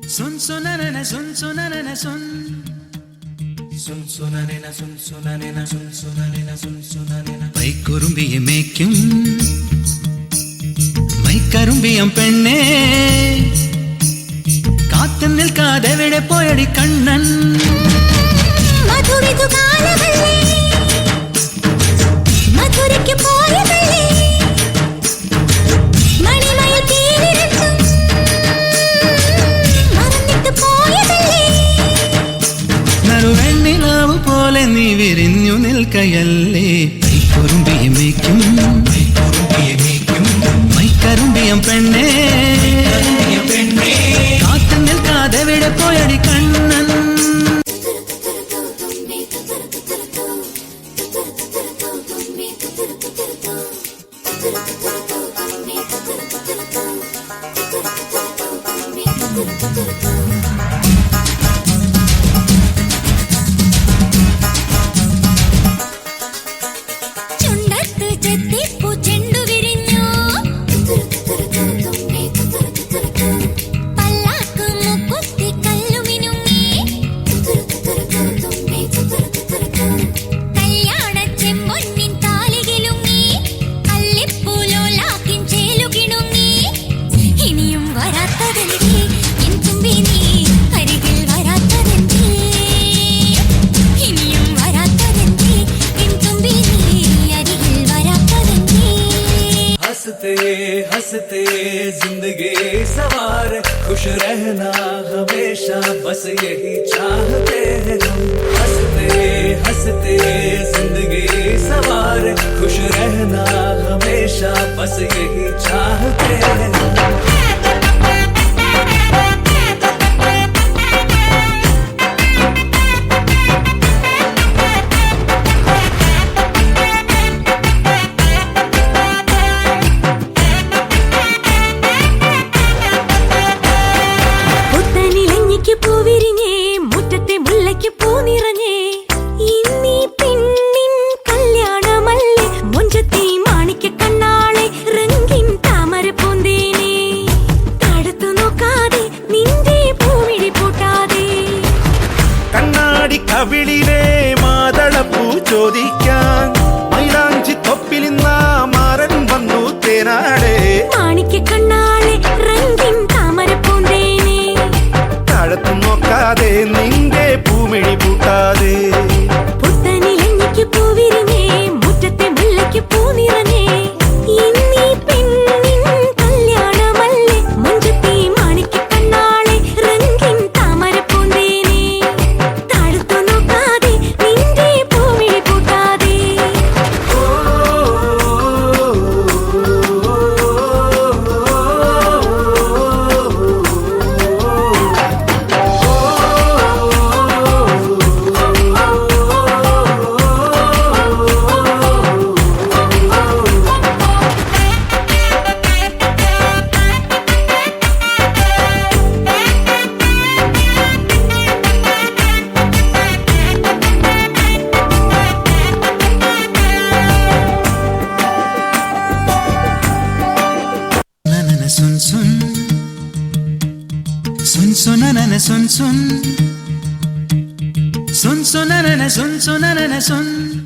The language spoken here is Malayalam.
Sun sunanana sun sunanana sun sun sunanena sun sunanena sun sunanena sun sunanena പൈക്കുറുമ്പിയെ മേയ്ക്കും മൈക്കറുമ്പിയം പെണ്ണേ കാത്തു നിൽക്കാതെ എവിടെ പോയടി കണ്ണൻ മധുവിധു കാലമല്ലേ മധുരയ്ക്ക് പോയതല്ലേ മണിമയിൽ തീരിരട്ടും മറന്നിട്ട് പോയതല്ലേ നറുവെണ്ണിലാവു പോലെ നീ വിരിഞ്ഞു നിൽക്കയല്ലേ പൈക്കുറുമ്പിയെ മേയ്ക്കും മൈക്കറുമ്പിയം പെണ്ണേ കാത്തു നിൽക്കാതെ എവിടെ പോയടി കണ്ണൻ ചുണ്ടത്ത് ചെത്തിപ്പൂ ചെണ്ടു വിരിഞ്ഞു പല്ലാക്ക് മുക്കുത്തി കല്ലു മിനുങ്ങി കല്യാണ ചെമ്പൊന്നിൻ താലി കിലുങ്ങി അല്ലിപ്പൂലോലാക്കിൻ ചേലു കിണുങ്ങി ഇനിയും വരാത്തതെന്തേ എൻ തുമ്പി നീ അരികിൽ വരാത്തതെന്തേ ഇനിയും വരാത്തതെന്തേ എൻ തുമ്പി നീ അരികിൽ വരാത്തതെന്തേ हंसते हंसते जिंदगी सवार खुश रहना हमेशा बस यही चाहते हैं हम हंसते हंसते जिंदगी सवार खुश रहना हमेशा बस यही चाहते हैं हम പുത്തനിലഞ്ഞിക്ക് പൂവിരിഞ്ഞേ മുറ്റത്തെ മുല്ലയ്ക്ക് പൂ നിറഞ്ഞേ ഇന്നീ പെണ്ണിൻ കല്യാണമല്ലേ മൊഞ്ചത്തി മാണിക്ക കണ്ണാളെ റംഗിൻ താമര പൂന്തേനെ തടുത്തു നോക്കാതെ നിന്റെ പൂമിഴി പൂട്ടാതെ കണ്ണാടി കവിളിലെ മാതളപ്പൂ ചോദിക്കാൻ മൈലാഞ്ചി തൊപ്പിലിന്ന മാരൻ വന്നു തേനാടെ മാണിക്ക കണ്ണാളെ റംഗിൻ താമര പൂന്തേനെ താഴത്തു നോക്കാതെ നിന്റെ പൂമിഴി പൂട്ടാതെ പുത്തനിലഞ്ഞിക്ക് പൂവിരിഞ്ഞേ മുറ്റത്തെ മുല്ലയ്ക്ക് പൂ നിറഞ്ഞേ ഇന്നീ പെണ്ണിൻ കല്യാണമല്ലേ മൊഞ്ചത്തി മാണിക്ക കണ്ണാളെ റംഗിൻ താമര പൂന്തേനെ തടുത്തു നോക്കാതെ നിന്റെ പൂമിഴി പൂട്ടാതെ nanana sun sun sun sunanana sun sun sun sunanana sun sunanana sun